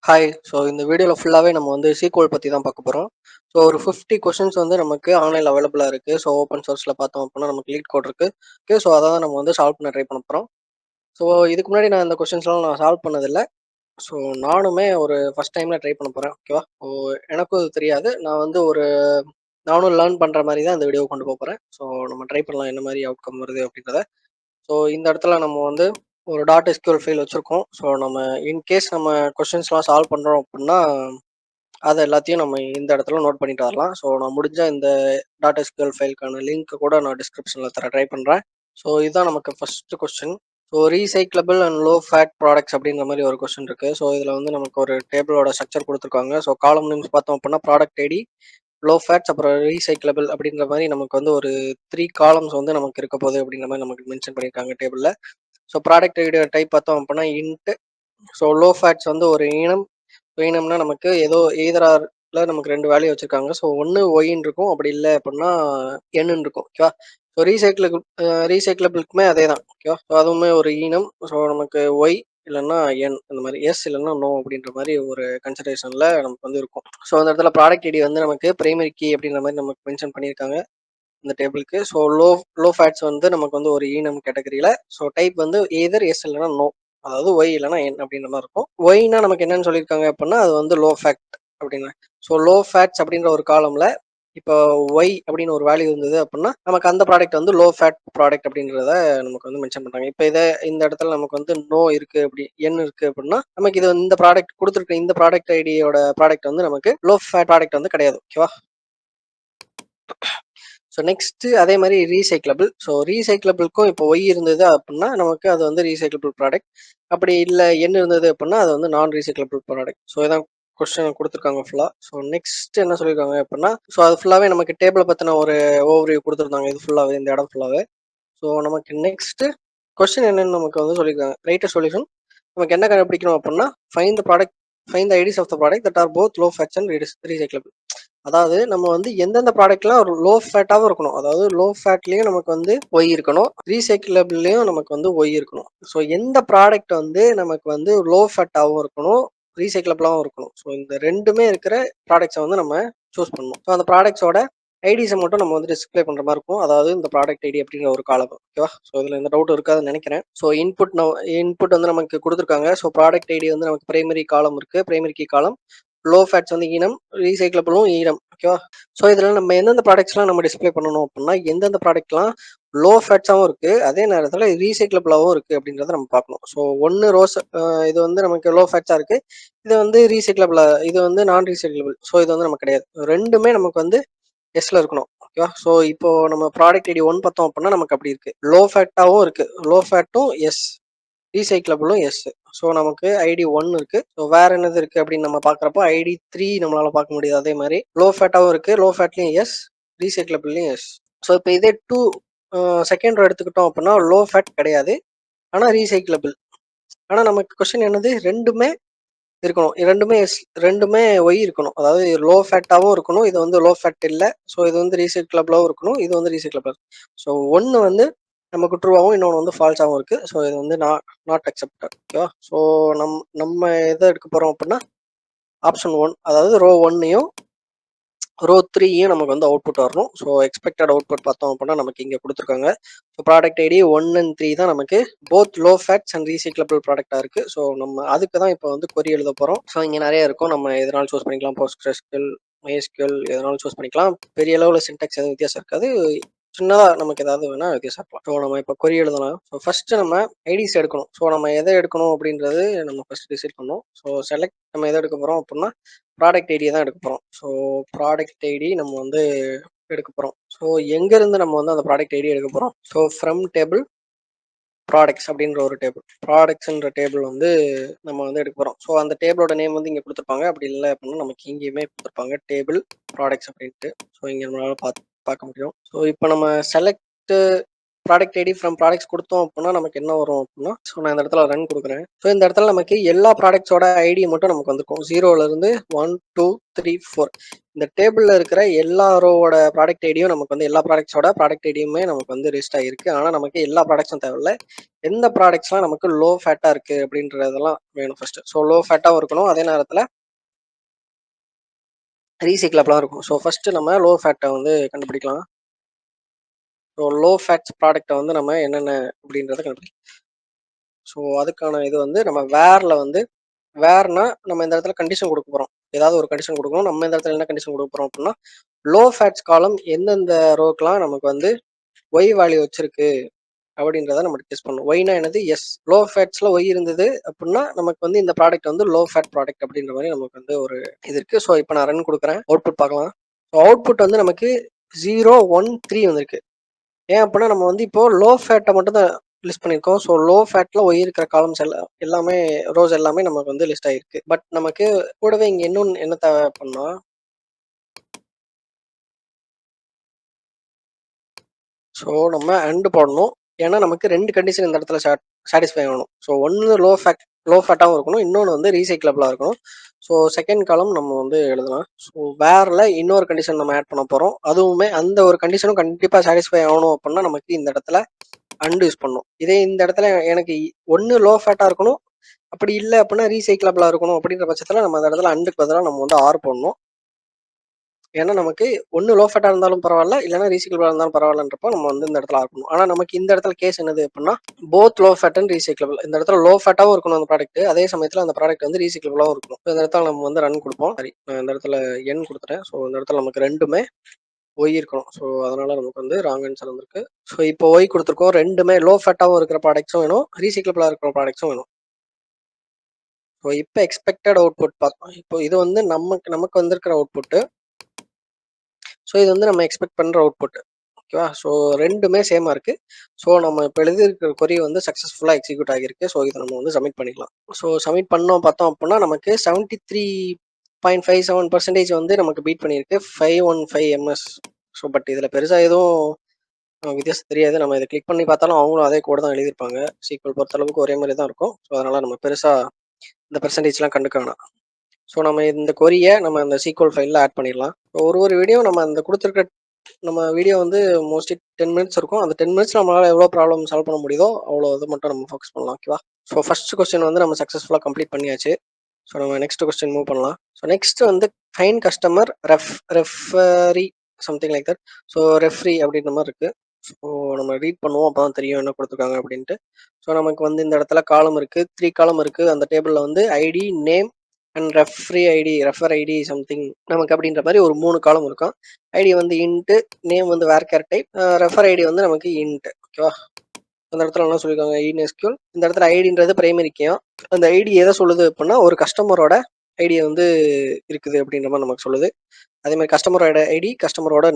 Hi. இந்த வீடியோல ஃபுல்லாவே நம்ம சீக்வல் பத்தி தான் பார்க்க போறோம். ஒரு 50 கொஸ்டின்ஸ் நமக்கு ஆன்லைன்ல அவைலபிளா இருக்கு. ஓப்பன் சோர்ஸ்ல பார்த்தோம் அப்டின்னா நமக்கு லீட் கோட் இருக்கு. ஓகே. அத தான் நம்ம சால்வ் பண்ண ட்ரை பண்ண போறோம். இதுக்கு முன்னாடி நான் இந்த கொஸ்டின்ஸ்லாம் நான் சால்வ் பண்ணதில்ல. ஸோ நானுமே ஒரு ஃபர்ஸ்ட் டைம்ல ட்ரை பண்ண போறேன். ஓகேவா? எனக்கும் இது தெரியாது. நானும் லேர்ன் பண்ற மாரி தான் இந்த வீடியோவ கொண்டு போறேன். நம்ம ட்ரை பண்ணலாம் என்ன மாரி அவுட்கம் வருது அப்டின்றத. இந்த இடத்துல நம்ம ஒரு டாட் எஸ்கியூஎல் ஃபைல் வச்சிருக்கோம். நம்ம நம்ம கொஸ்டின்ஸ்லாம் சால்வ் பண்றோம் அப்டின்னா அது எல்லாத்தையும் நம்ம இந்த இடத்துல நோட் பண்ணிட்டு வரலாம். நான் முடிஞ்சா இந்த டாட் எஸ்கியூஎல் ஃபைலுக்கான லிங்க் கூட நான் டிஸ்கிரிப்ஷன்ல தர ட்ரை பண்றேன். இதுதான் நமக்கு first question. Recyclable and low fat products அப்படிங்கிற மாதிரி ஒரு கொஸ்டின் இருக்கு. இதுல நமக்கு ஒரு டேபிளோட ஸ்ட்ரக்சர் கொடுத்துருக்காங்க. காலம் நேம்ஸ் பார்த்தோம் அப்படின்னா ப்ராடக்ட் ஐடி, லோ ஃபேட்ஸ், அப்புறம் ரீசைக்கிளபிள் அப்படிங்கிற மாதிரி நமக்கு ஒரு 3 காலம்ஸ் நமக்கு இருக்க போகுது அப்படிங்கிற மாதிரி நமக்கு மென்ஷன் பண்ணியிருக்காங்க டேபிள்ல. ப்ராடக்ட் ஐடியோட டைப் பார்த்தோம் அப்படின்னா இன்ட். லோ ஃபேட்ஸ் ஒரு இனம். இனம்னா நமக்கு ஏதோ எய்தரார்ல நமக்கு 2 வேல்யூ வச்சிருக்காங்க. ஒண்ணு ஒய்ன்னு இருக்கும். அப்படி இல்லை அப்படின்னா என்னு இருக்கும். ஓகேவா? ரீசைக்கிளபிளுக்குமே அதே தான். ஓகேவா? அதுவுமே ஒரு ஈனம். நமக்கு ஒய் இல்லைன்னா என் அந்த மாதிரி, எஸ் இல்லைன்னா நோ அப்படின்ற மாதிரி ஒரு கன்சிடரேஷன்ல நமக்கு இருக்கும். அந்த இடத்துல ப்ராடக்ட் ஐடி நமக்கு பிரைமரி கீ அப்படின்ற மாதிரி நமக்கு மென்ஷன் பண்ணியிருக்காங்க இந்த டேபிளுக்கு. லோ லோ ஃபேட்ஸ் நமக்கு ஒரு ஈனம் கேட்டகரியில. டைப் எய்தர் எஸ் இல்லைன்னா நோ, அதாவது ஒய் இல்லைன்னா என் அப்படின்ற மாதிரி இருக்கும். ஒய்னா நமக்கு என்னன்னு சொல்லியிருக்காங்க அப்படின்னா அது லோ ஃபேட் அப்படின்னு. லோ ஃபேட்ஸ் அப்படின்ற ஒரு காலம்ல இப்போ ஒய் அப்படின்னு ஒரு வேல்யூ இருந்தது அப்படின்னா நமக்கு அந்த ப்ராடக்ட் லோ ஃபேட் ப்ராடக்ட் அப்படின்றத நமக்கு மென்ஷன் பண்றாங்க. இப்போ இந்த இடத்துல நமக்கு நோ இருக்கு, அப்படி என் இருக்கு அப்படின்னா நமக்கு இது இந்த ப்ராடக்ட் கொடுத்துருக்க இந்த ப்ராடக்ட் ஐடியோட ப்ராடக்ட் நமக்கு லோ ஃபேட் ப்ராடக்ட் கிடையாது. ஓகேவா? நெக்ஸ்ட் அதே மாதிரி ரீசைக்கிளபிள். ரீசைக்கிளபிளுக்கும் இப்போ ஒய் இருந்தது அப்படின்னா நமக்கு அது ரீசைக்கிளபிள் ப்ராடக்ட். அப்படி இல்லை என்ன இருந்தது அப்படின்னா அது நான் ரீசைக்கிளபிள் ப்ராடக்ட். இதான் கொஸ்டின் கொடுத்துருக்காங்க ஃபுல்லா. நெக்ஸ்ட் என்ன சொல்லியிருக்காங்க அப்படின்னா அது ஃபுல்லாவே நமக்கு டேபிளை பத்தின ஒரு ஓவர்வியூ கொடுத்துருந்தாங்க. இது ஃபுல்லாவே இந்த இடம் ஃபுல்லாவே. நமக்கு நெக்ஸ்ட் கொஸ்டின் என்னன்னு நமக்கு சொல்லியிருக்காங்க. Writer solution. நமக்கு என்ன கண்டுபிடிக்கணும் அப்படின்னா find the product, find the IDs of the product that are both low fats and recyclable. அதாவது நம்ம எந்தெந்த ப்ராடக்ட்லாம் ஒரு லோ ஃபேட்டாகவும் இருக்கணும், அதாவது லோ ஃபேட்லயும் நமக்கு ஒய் இருக்கணும், ரீசைக்கிளபிள்லயும் நமக்கு ஒய் இருக்கணும். எந்த ப்ராடக்ட் நமக்கு லோ ஃபேட்டாகவும் இருக்கணும், ரீசைக்கிளபிளாகவும் இருக்கணும். இந்த ரெண்டுமே இருக்கிற ப்ராடக்ட்ஸை நம்ம சூஸ் பண்ணணும். அந்த ப்ராடக்ட்ஸோட ஐடிஸை மட்டும் நம்ம டிஸ்பிளே பண்ற மாதிரி இருக்கும். அதாவது இந்த ப்ராடக்ட் ஐடி அப்படிங்கிற ஒரு காலம். ஓகேவா? இதுல எந்த டவுட் இருக்காதுன்னு நினைக்கிறேன். இன்புட் நமக்கு கொடுத்துருக்காங்க. ப்ராடக்ட் ஐடி நமக்கு பிரைமரி காலம் இருக்கு, primary key column. Low fats ஈனம், ரீசைக்கிளபிளும் ஈனம். ஓகேவா? இதுல நம்ம எந்தெந்த ப்ராடக்ட்ஸ்லாம் நம்ம டிஸ்பிளே பண்ணணும் அப்படின்னா எந்தெந்த ப்ராடக்ட்லாம் லோ ஃபேட்ஸாகவும் இருக்கு, அதே நேரத்தில் ரீசைக்கிளபிளாகவும் இருக்கு அப்படின்றத நம்ம பார்க்கணும். ஒன்று ரோஸ், இது நமக்கு லோ ஃபேட்ஸா இருக்கு, இது ரீசைக்கிளபிளா, இது நான் ரீசைக்கிளபிள். இது நமக்கு கிடையாது. ரெண்டுமே நமக்கு எஸ்ல இருக்கணும். ஓகேவா? இப்போ நம்ம ப்ராடக்ட் ஐடி 1 பார்த்தோம் அப்படின்னா நமக்கு அப்படி இருக்கு. லோ ஃபேட்டாவும் இருக்கு, லோ ஃபேட்டும் எஸ், ரீசைக்கிளபிளும் எஸ். நமக்கு ஐடி 1 இருக்கு. வேற என்னது இருக்கு அப்படின்னு நம்ம பாக்குறப்போ ஐடி 3 நம்மளால பார்க்க முடியாது. அதே மாதிரி லோ ஃபேட்டாவும் இருக்கு, லோ ஃபேட்லயும் எஸ், ரீசைக்கிளபிள்லயும் எஸ். இப்போ இதே 2 செகண்ட் ரோ எடுத்துக்கிட்டோம் அப்படின்னா லோ ஃபேட் கிடையாது, ஆனா ரீசைக்கிளபிள். ஆனா நமக்கு கொஸ்டின் என்னது, ரெண்டுமே இருக்கணும், ரெண்டுமே எஸ், ரெண்டுமே ஒய் இருக்கணும். அதாவது லோ ஃபேட்டாவும் இருக்கணும், இது லோ ஃபேட் இல்லை. இது ரீசைக்கிளபிளாவும் இருக்கணும், இது ரீசைக்கிளபிள். ஒன்னு நமக்கு ட்ரூவாகவும் இன்னொன்று ஃபால்ஸாகவும் இருக்கு. இது நாட் அக்செப்டட். ஓகேவா? நம்ம எதை எடுக்க போறோம் அப்படின்னா ஆப்ஷன் 1, அதாவது ரோ 1ஐயும் ரோ 3யும் நமக்கு அவுட்புட் வரணும். எக்ஸ்பெக்டட் அவுட்புட் பார்த்தோம் அப்படின்னா நமக்கு இங்கே கொடுத்துருக்காங்க. ப்ராடக்ட் ஐடி 1 and 3 தான் நமக்கு both low fats and recyclable ப்ராடக்டா இருக்கு. நம்ம அதுக்கு தான் இப்போ கொரி எழுத போறோம். இங்கே நிறைய இருக்கும், நம்ம எதனாலும் சூஸ் பண்ணிக்கலாம். போஸ்ட்கிரெஸ்கியூஎல், MySQL எதனாலும் சூஸ் பண்ணிக்கலாம். பெரிய அளவில் சின்டாக்ஸ் எதுவும் வித்தியாசம் இருக்காது. சின்னதா நமக்கு ஏதாவது வேணா வித்தியாசம் இருக்கலாம். நம்ம இப்போ கொரி எழுதலாம். ஃபர்ஸ்ட் நம்ம ஐடிஸ் எடுக்கணும். நம்ம எதை எடுக்கணும் அப்படின்றது நம்ம ஃபர்ஸ்ட் டிசைட் பண்ணணும். செலக்ட் நம்ம எதை எடுக்க போறோம் அப்படின்னா ப்ராடக்ட் ஐடியை தான் எடுக்க போறோம். ப்ராடக்ட் ஐடி நம்ம எடுக்க போறோம். எங்க இருந்து நம்ம அந்த ப்ராடக்ட் ஐடி எடுக்க போறோம்? ஃப்ரம் டேபிள் ப்ராடக்ட்ஸ் அப்படின்ற ஒரு டேபிள், ப்ராடக்ட்ஸ்ன்ற டேபிள் நம்ம எடுக்க போறோம். அந்த டேபிளோட நேம் இங்க கொடுத்துருப்பாங்க. அப்படி இல்லை அப்படின்னா நமக்கு இங்கேயுமே கொடுத்துருப்பாங்க டேபிள் ப்ராடக்ட்ஸ் அப்படின்ட்டு. இங்க நம்மளால பார்க்க முடியும். இப்போ நம்ம select product ID from products கொடுத்தோம் அப்படின்னா நமக்கு என்ன வரும் அப்படின்னா, ஸோ நான் இந்த இடத்துல ரன் கொடுக்குறேன். ஸோ இந்த இடத்துல நமக்கு எல்லா ப்ராடக்ட்ஸோட ஐடி மட்டும் நமக்கு வந்துருக்கும். 0லேருந்து 1, 2, 3, 4 இந்த டேபிளில் இருக்கிற எல்லா ரோவோட ப்ராடக்ட் ஐடியும் நமக்கு வந்து எல்லா ப்ராடக்ட்ஸோட ப்ராடக்ட் ஐடியுமே நமக்கு வந்து லிஸ்ட் ஆகிருக்கு. ஆனால் நமக்கு எல்லா ப்ராடக்ட்ஸும் தேவையில்ல. எந்த ப்ராடக்ட்ஸ்லாம் நமக்கு லோ ஃபேட்டாக இருக்குது அப்படின்றதெல்லாம் வேணும் ஃபஸ்ட்டு. ஸோ லோ ஃபேட்டாகவும் இருக்கணும், அதே நேரத்தில் ரீசைக்கிளபிளாக இருக்கும். ஸோ ஃபஸ்ட்டு நம்ம லோ ஃபேட்டை வந்து கண்டுபிடிக்கலாம். ஸோ லோ ஃபேட்ஸ் ப்ராடக்ட்டை வந்து நம்ம என்னென்ன அப்படின்றத கண்டுபிடிக்கலாம். ஸோ அதுக்கான இது வந்து நம்ம வேர்னா நம்ம இந்த இடத்துல கண்டிஷன் கொடுக்க போகிறோம். ஏதாவது ஒரு கண்டிஷன் கொடுக்கணும். நம்ம இந்த இடத்துல என்ன கண்டிஷன் கொடுக்க போகிறோம் அப்படின்னா, லோ ஃபேட்ஸ் காலம் எந்தெந்த ரோக்கெலாம் நமக்கு வந்து ஒய் வேல்யூ வச்சிருக்கு அப்படின்றத நம்ம டெஸ்ட் பண்ணணும். ஒய்னா என்னது? எஸ். லோ ஃபேட்ஸில் ஒய் இருந்தது அப்படின்னா நமக்கு வந்து இந்த ப்ராடக்ட் வந்து லோ ஃபேட் ப்ராடக்ட் அப்படின்ற மாதிரி நமக்கு வந்து ஒரு இது இருக்குது. ஸோ இப்போ நான் ரன் கொடுக்குறேன். அவுட்புட் பார்க்கலாம். ஸோ அவுட்புட் வந்து நமக்கு 0, 1, 3 வந்திருக்கு. ஏன் அப்படின்னா நம்ம வந்து இப்போ லோ ஃபேட்டை மட்டும் தான் லிஸ்ட் பண்ணியிருக்கோம். ஸோ லோ ஃபேட்ல ஒய் இருக்கிற காலம்ஸ் எல்லாமே ரோஸ் எல்லாமே நமக்கு வந்து லிஸ்ட் ஆகிருக்கு. பட் நமக்கு கூடவே இங்கே இன்னொன்று என்ன தேவை அப்படின்னா, ஸோ நம்ம அண்டு போடணும். ஏன்னா நமக்கு 2 கண்டிஷன் இந்த இடத்துல சாட்டிஸ்ஃபை ஆகணும். ஸோ ஒன்று லோ ஃபேட்டாகவும் இருக்கணும், இன்னொன்று வந்து ரீசைக்கிளபிளாக இருக்கணும். ஸோ செகண்ட் காலம் நம்ம வந்து எழுதலாம். ஸோ வேரில் இன்னொரு கண்டிஷன் நம்ம ஆட் பண்ண போகிறோம். அதுவுமே அந்த ஒரு கண்டிஷனும் கண்டிப்பாக சாட்டிஸ்ஃபை ஆகணும் அப்படின்னா நமக்கு இந்த இடத்துல அண்டு யூஸ் பண்ணணும். இதே இந்த இடத்துல எனக்கு ஒன்று லோ ஃபேட்டாக இருக்கணும், அப்படி இல்லை அப்படின்னா ரீசைக்கிளபிளாக இருக்கணும் அப்படின்ற பட்சத்தில் நம்ம அந்த இடத்துல அண்டுக்கு பதிலாக நம்ம வந்து ஆர் போடணும். ஏன்னா நமக்கு ஒன்று லோ ஃபேட்டாக இருந்தாலும் பரவாயில்ல, இல்லைனா ரீசைக்கிளபிளாக இருந்தாலும் பரவாயில்லன்றப்போ நம்ம வந்து இந்த இடத்துல ஆர் பண்ணணும். ஆனால் நமக்கு இந்த இடத்துல கேஸ் என்னது அப்படின்னா, both low fat and recyclable. இந்த இடத்துல லோ ஃபேட்டாகவும் இருக்கணும் அந்த ப்ராடக்ட், அதே சமயத்தில் அந்த ப்ராடக்ட் வந்து ரீசைக்கிளபிளாகவும் இருக்கணும். இந்த இடத்துல நம்ம வந்து ரன் கொடுப்போம். சரி, நான் இந்த இடத்துல என் கொடுத்துட்டேன். ஸோ இந்த இடத்துல நமக்கு ரெண்டுமே ஒய் இருக்கணும். ஸோ அதனால நமக்கு வந்து ராங் ஆன்சர் வந்திருக்கு. ஸோ இப்போ ஒய் கொடுத்துருக்கோம். ரெண்டுமே லோ ஃபேட்டாகவும் இருக்கிற ப்ராடக்ட்ஸும் வேணும், ரீசைக்கிளபிளாக இருக்கிற ப்ராடக்ட்ஸும் வேணும். ஸோ இப்போ எக்ஸ்பெக்டட் அவுட்புட் பார்த்தோம். இப்போ இது வந்து நமக்கு வந்திருக்கிற அவுட்புட்டு. ஸோ இது வந்து நம்ம எக்ஸ்பெக்ட் பண்ணுற அவுட்புட். ஓகேவா? ஸோ ரெண்டுமே சேமாக இருக்குது. ஸோ நம்ம இப்போ எழுதியிருக்கிற கொரி வந்து சக்ஸஸ்ஃபுல்லாக எக்ஸிக்யூட் ஆகியிருக்கு. ஸோ இதை நம்ம வந்து சப்மிட் பண்ணிக்கலாம். ஸோ சப்மிட் பார்த்தோம் அப்படின்னா நமக்கு 73.57% வந்து நமக்கு பீட் பண்ணியிருக்கு 515 ms. ஸோ பட் இதில் பெருசாக எதுவும் வித்தியாசம் தெரியாது. நம்ம இதை கிளிக் பண்ணி பார்த்தாலும் அவங்களும் அதே கோடு தான் எழுதியிருப்பாங்க. சீக்வல் பொறுத்தளவுக்கு ஒரே மாதிரி தான் இருக்கும். ஸோ அதனால் நம்ம பெருசாக இந்த பெர்சன்டேஜ்லாம் கண்டுக்க வேணாம். ஸோ நம்ம இந்த கொரியை நம்ம அந்த சீக்வல் ஃபைலில் ஆட் பண்ணிடலாம். ஒரு வீடியோ நம்ம அந்த கொடுத்துருக்க நம்ம வீடியோ வந்து மோஸ்ட்லி 10 மினிட்ஸ் இருக்கும். அந்த 10 மினிட்ஸ் நம்மளால் எவ்வளோ ப்ராப்ளம் சால்வ் பண்ண முடியுதோ அவ்வளோ இது மட்டும் நம்ம ஃபோக்கஸ் பண்ணலாம். ஓகேவா? ஸோ ஃபர்ஸ்ட் கொஸ்டின் வந்து நம்ம சக்ஸஸ்ஃபுல்லாக கம்ப்ளீட் பண்ணியாச்சு. ஸோ நம்ம நெக்ஸ்ட் கொஸ்டின் மூவ் பண்ணலாம். ஸோ நெக்ஸ்ட் வந்து fine customer referee something like that. So referee அப்படின்ற மாதிரி இருக்குது. ஸோ நம்ம ரீட் பண்ணுவோம், அப்போ தான் தெரியும் என்ன கொடுத்துருக்காங்க அப்படின்ட்டு. ஸோ நமக்கு வந்து இந்த இடத்துல காலம் இருக்குது, 3 காலம் இருக்குது. அந்த டேபிளில் வந்து ID, name and refer ID something நமக்கு அப்படின்ற மாதிரி ஒரு 3 காலம் இருக்கும். ஐடி வந்து இன்ட்டு, நேம் வந்து வேர்கேர் டைப், ரெஃபர் ஐடி வந்து நமக்கு இன்ட்டு. ஓகேவா? அந்த இடத்துல என்ன சொல்லியிருக்காங்க? இன்எஸ்கியூஎல். இந்த இடத்துல ஐடின்றது பிரைமரி கீயும். அந்த ஐடி எதை சொல்லுது அப்படின்னா ஒரு கஸ்டமரோட ஐடியை வந்து இருக்குது அப்படின்ற மாதிரி நமக்கு சொல்லுது. அதே மாதிரி கஸ்டமரோட ஐடி, கஸ்டமரோட